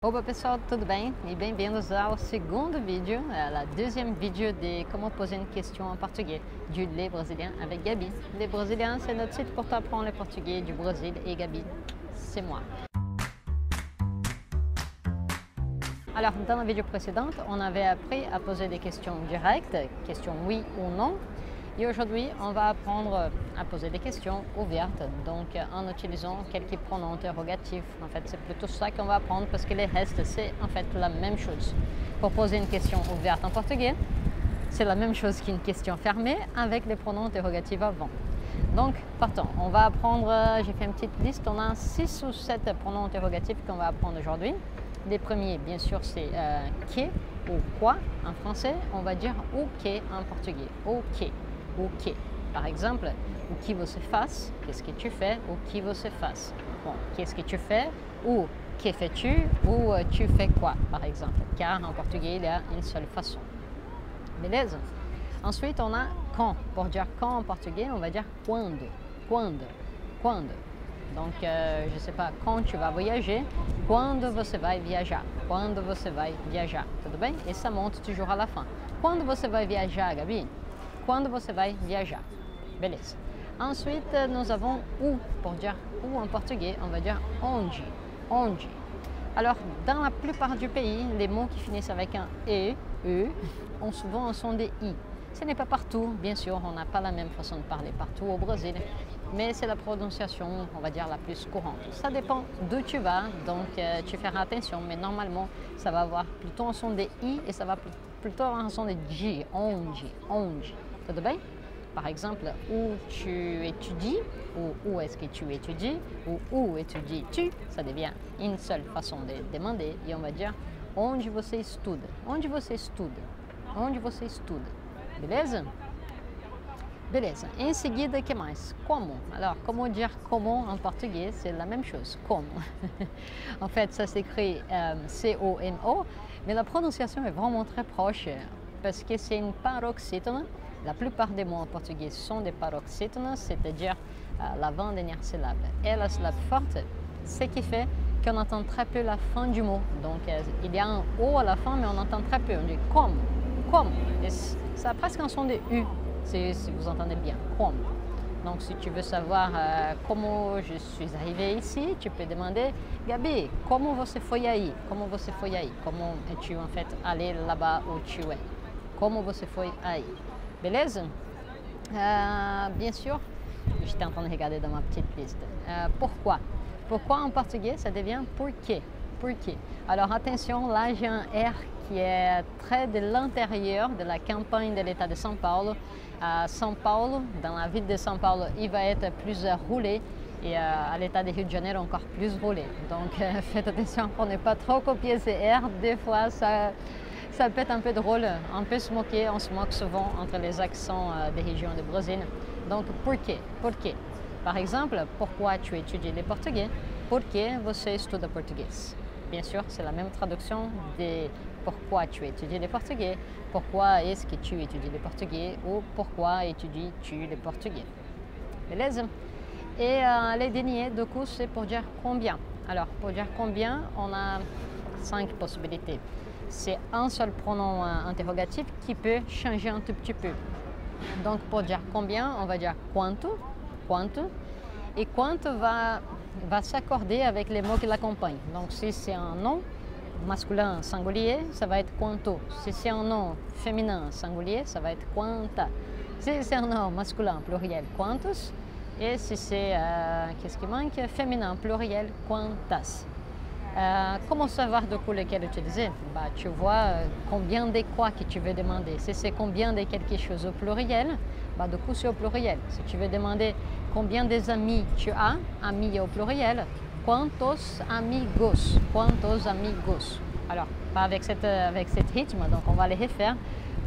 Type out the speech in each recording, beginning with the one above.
Opa pessoal, tudo bem? E bem-vindos ao segundo vídeo, la deuxième vidéo de comment poser une question en portugais du Les Brésiliens avec Gabi. Les Brésiliens, c'est notre site pour apprendre le portugais du Brésil et Gabi, c'est moi. Alors, dans la vidéo précédente, on avait appris à poser des questions directes, questions oui ou non. Et aujourd'hui, on va apprendre à poser des questions ouvertes, donc en utilisant quelques pronoms interrogatifs. En fait, c'est plutôt ça qu'on va apprendre parce que les restes, c'est en fait la même chose. Pour poser une question ouverte en portugais, c'est la même chose qu'une question fermée avec les pronoms interrogatifs avant. Donc, partons. On va apprendre, j'ai fait une petite liste, on a 6 ou 7 pronoms interrogatifs qu'on va apprendre aujourd'hui. Les premiers, bien sûr, c'est que ou quoi en français, on va dire o que en portugais. Ok. Ok. Par exemple, o que você faz, qu'est-ce que tu fais, o que você faz. Bon, qu'est-ce que tu fais, ou que fais-tu, ou tu fais quoi, par exemple. Car en portugais, il y a une seule façon. Beleza? Ensuite, on a quand. Pour dire quand en portugais, on va dire quando. Quando. Quando. Donc, je ne sais pas, quand tu vas voyager, quando você vai viajar. Quando você vai viajar. Tudo bem? Et ça monte toujours à la fin. Quando você vai viajar, Gabi? Quando você vai viajar. Beleza. Ensuite, nous avons où. Pour dire où en portugais, on va dire onde. Onde. Alors, dans la plupart du pays, les mots qui finissent avec un ont souvent un son des i. Ce n'est pas partout, bien sûr, on n'a pas la même façon de parler partout au Brésil, mais c'est la prononciation, on va dire, la plus courante. Ça dépend d'où tu vas, donc tu feras attention, mais normalement, ça va avoir plutôt un son des i et ça va plutôt avoir un son de j, onde, onde. Tudo bem? Par exemple, où tu étudies, ou où est-ce que tu étudies, ou où étudies-tu, ça devient une seule façon de demander, et on va dire onde você estuda, onde você estuda, onde você estuda. Beleza? Beleza. Em seguida, que mais? Como. Alors, comment dire comment en portugais? C'est la même chose. Como. En fait, ça s'écrit C-O-M-O, mais la prononciation est vraiment très proche parce que c'est une paroxytone. La plupart des mots en portugais sont des paroxytones, c'est-à-dire l'avant-dernière syllabe et la syllabe forte, ce qui fait qu'on entend très peu la fin du mot. Donc, il y a un O à la fin, mais on entend très peu. On dit comme, comme. Et ça a presque un son de U, si vous entendez bien, comme. Donc, si tu veux savoir comment je suis arrivé ici, tu peux demander Gabi, como você foi aí? Como você foi aí? Comment es-tu en fait allé là-bas où tu es? Como você foi aí? Beleza? Bien sûr, j'étais en train de regarder dans ma petite liste. Pourquoi? Pourquoi en portugais, ça devient porque. Porque. Alors attention, là j'ai un R qui est très de l'intérieur de la campagne de l'État de São Paulo. São Paulo, dans la ville de São Paulo, il va être plus roulé et à l'État de Rio de Janeiro encore plus roulé. Donc faites attention pour ne pas trop copier ces R. Des fois, ça peut être un peu drôle, on peut se moquer, on se moque souvent entre les accents des régions du Brésil. Donc, porque, porque. Par exemple, pourquoi tu étudies le portugais? Porque você estuda português. Bien sûr, c'est la même traduction de pourquoi tu étudies le portugais, pourquoi est-ce que tu étudies le portugais ou pourquoi étudies-tu le portugais. Beleza? Et les derniers, du coup, c'est pour dire combien. Alors, pour dire combien, on a 5 possibilités. C'est un seul pronom interrogatif qui peut changer un tout petit peu. Donc, pour dire combien, on va dire quanto, quanto. Et quanto va s'accorder avec les mots qui l'accompagnent. Donc, si c'est un nom masculin singulier, ça va être quanto. Si c'est un nom féminin singulier, ça va être quanta. Si c'est un nom masculin pluriel, quantos. Et si c'est, qu'est-ce qui manque, féminin pluriel, quantas. Comment savoir de coup lequel utiliser? Tu vois combien de quoi que tu veux demander. Si c'est combien de quelque chose au pluriel, du coup c'est au pluriel. Si tu veux demander combien des amis tu as, amis au pluriel, quantos amigos, quantos amigos. Alors, pas avec cette rythme, donc on va les refaire.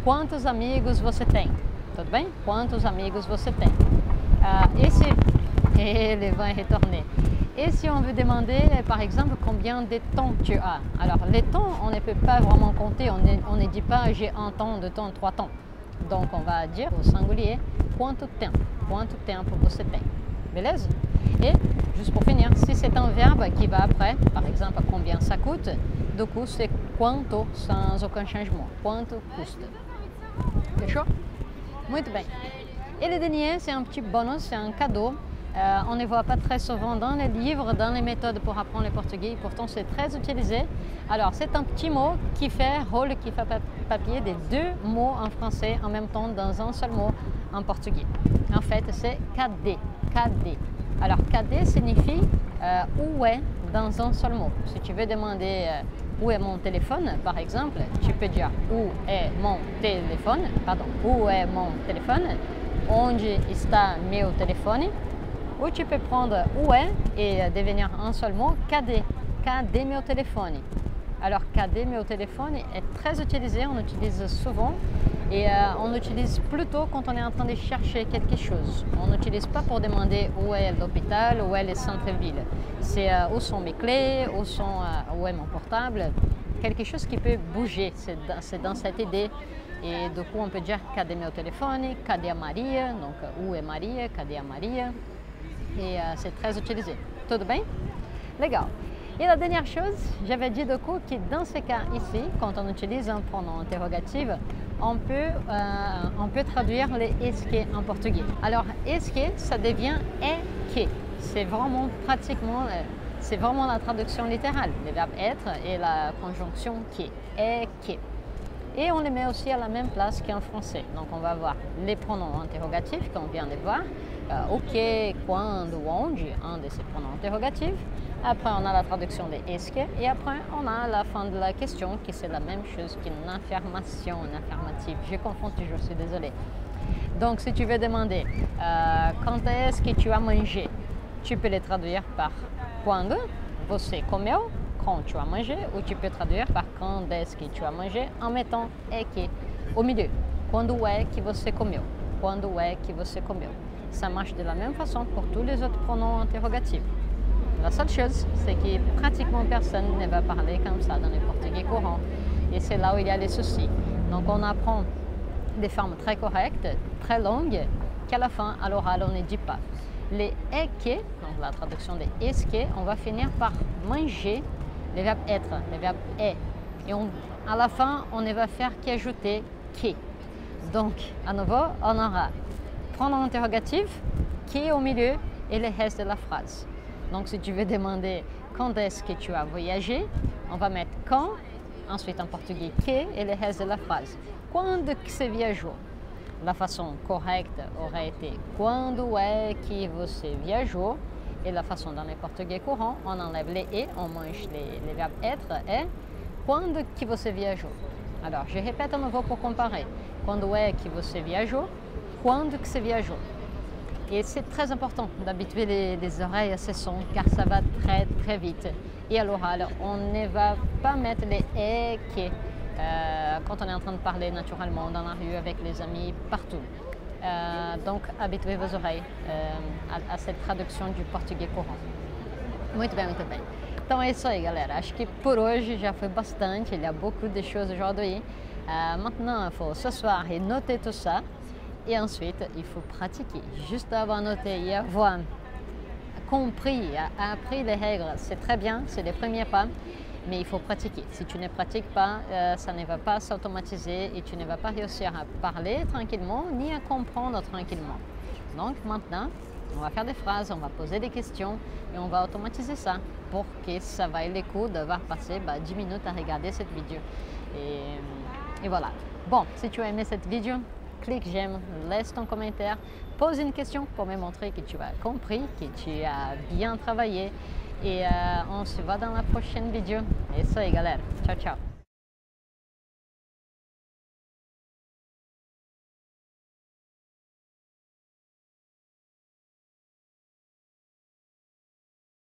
Quantos amigos você tem? Tudo bem? Quantos amigos você tem? Et le vent est retourné. Et si on veut demander, par exemple, combien de temps tu as? Alors, les temps, on ne peut pas vraiment compter. On ne dit pas j'ai un temps, deux temps, trois temps. Donc, on va dire au singulier quanto tempo. Quanto tempo você tem? Beleza? Et juste pour finir, si c'est un verbe qui va après, par exemple, combien ça coûte, du coup, c'est quanto sans aucun changement. Quanto custa. Fechou? Muito bem. Et le dernier, c'est un petit bonus, c'est un cadeau. On ne voit pas très souvent dans les livres, dans les méthodes pour apprendre le portugais, pourtant c'est très utilisé. Alors c'est un petit mot qui fait rôle, qui fait papier des deux mots en français en même temps dans un seul mot en portugais. En fait, c'est cadê, cadê. Alors cadê signifie où est dans un seul mot. Si tu veux demander où est mon téléphone, par exemple, tu peux dire où est mon téléphone, pardon, où est mon téléphone, onde está meu telefone. Ou tu peux prendre où est et devenir un seul mot, cadê, cadê meu telefone. Alors cadê meu telefone est très utilisé, on utilise souvent et on utilise plutôt quand on est en train de chercher quelque chose. On n'utilise pas pour demander où est l'hôpital, où est le centre-ville. C'est où sont mes clés, où est mon portable, quelque chose qui peut bouger, c'est dans cette idée. Et du coup on peut dire cadê meu telefone, cadê a Maria, donc où est Maria, cadê a Maria. Et c'est très utilisé. Tout bien? Legal. Et la dernière chose, j'avais dit de coup que dans ce cas ici, quand on utilise un pronom interrogatif, on peut traduire les esque en portugais. Alors esque, ça devient que. C'est vraiment pratiquement, c'est vraiment la traduction littérale. Le verbe être et la conjonction que. Que. Et on les met aussi à la même place qu'en français. Donc on va voir les pronoms interrogatifs qu'on vient de voir. Ok, quando, onde, un de ces pronoms interrogatifs. Après on a la traduction de esque et après on a la fin de la question qui c'est la même chose qu'une affirmation, une affirmative. Je confonds toujours, je suis désolée. Donc si tu veux demander quand est-ce que tu as mangé, tu peux les traduire par quando você comeu, quand tu as mangé, ou tu peux traduire par quand est-ce que tu as mangé en mettant é que au milieu. Quando é que você comeu? Quando é que você comeu? Ça marche de la même façon pour tous les autres pronoms interrogatifs. La seule chose, c'est que pratiquement personne ne va parler comme ça dans le portugais courant. Et c'est là où il y a les soucis. Donc on apprend des formes très correctes, très longues, qu'à la fin, à l'oral, on ne dit pas. Les é que, donc la traduction de esque, on va finir par manger le verbe être, le verbe est. Et à la fin, on ne va faire qu'ajouter que. Donc, à nouveau, on aura pronom interrogatif, qui au milieu et le reste de la phrase. Donc, si tu veux demander quand est-ce que tu as voyagé, on va mettre quand, ensuite en portugais que et le reste de la phrase. Quando que você viajou? La façon correcte aurait été quando é que você viajou? Et la façon dans le portugais courant, on enlève les et, on mange les verbes être et quando que você viajou? Alors, je répète à nouveau pour comparer. Quando é que você viajou? Quando que você viajou? Et c'est très important d'habituer les oreilles à ces sons car ça va très très vite. Et à l'oral, on ne va pas mettre les et que quand on est en train de parler naturellement dans la rue avec les amis, partout. Donc, habituez vos oreilles à cette tradução du português courant. Muito bem, muito bem. Então é isso aí, galera. Acho que por hoje já foi bastante. Il y a beaucoup de choses aujourd'hui. Maintenant, il faut s'asseoir et noter tout ça. Et ensuite, il faut pratiquer. Juste avoir noté et avoir compris, appris les règles, c'est très bien, c'est les premiers pas. Mais il faut pratiquer. Si tu ne pratiques pas, ça ne va pas s'automatiser et tu ne vas pas réussir à parler tranquillement ni à comprendre tranquillement. Donc maintenant, on va faire des phrases, on va poser des questions et on va automatiser ça pour que ça vaille le coup d'avoir passé 10 minutes à regarder cette vidéo. Et voilà. Bon, si tu as aimé cette vidéo, clique j'aime, laisse ton commentaire, pose une question pour me montrer que tu as compris, que tu as bien travaillé. Et on se voit dans la prochaine vidéo. É isso aí, galera. Tchau, tchau.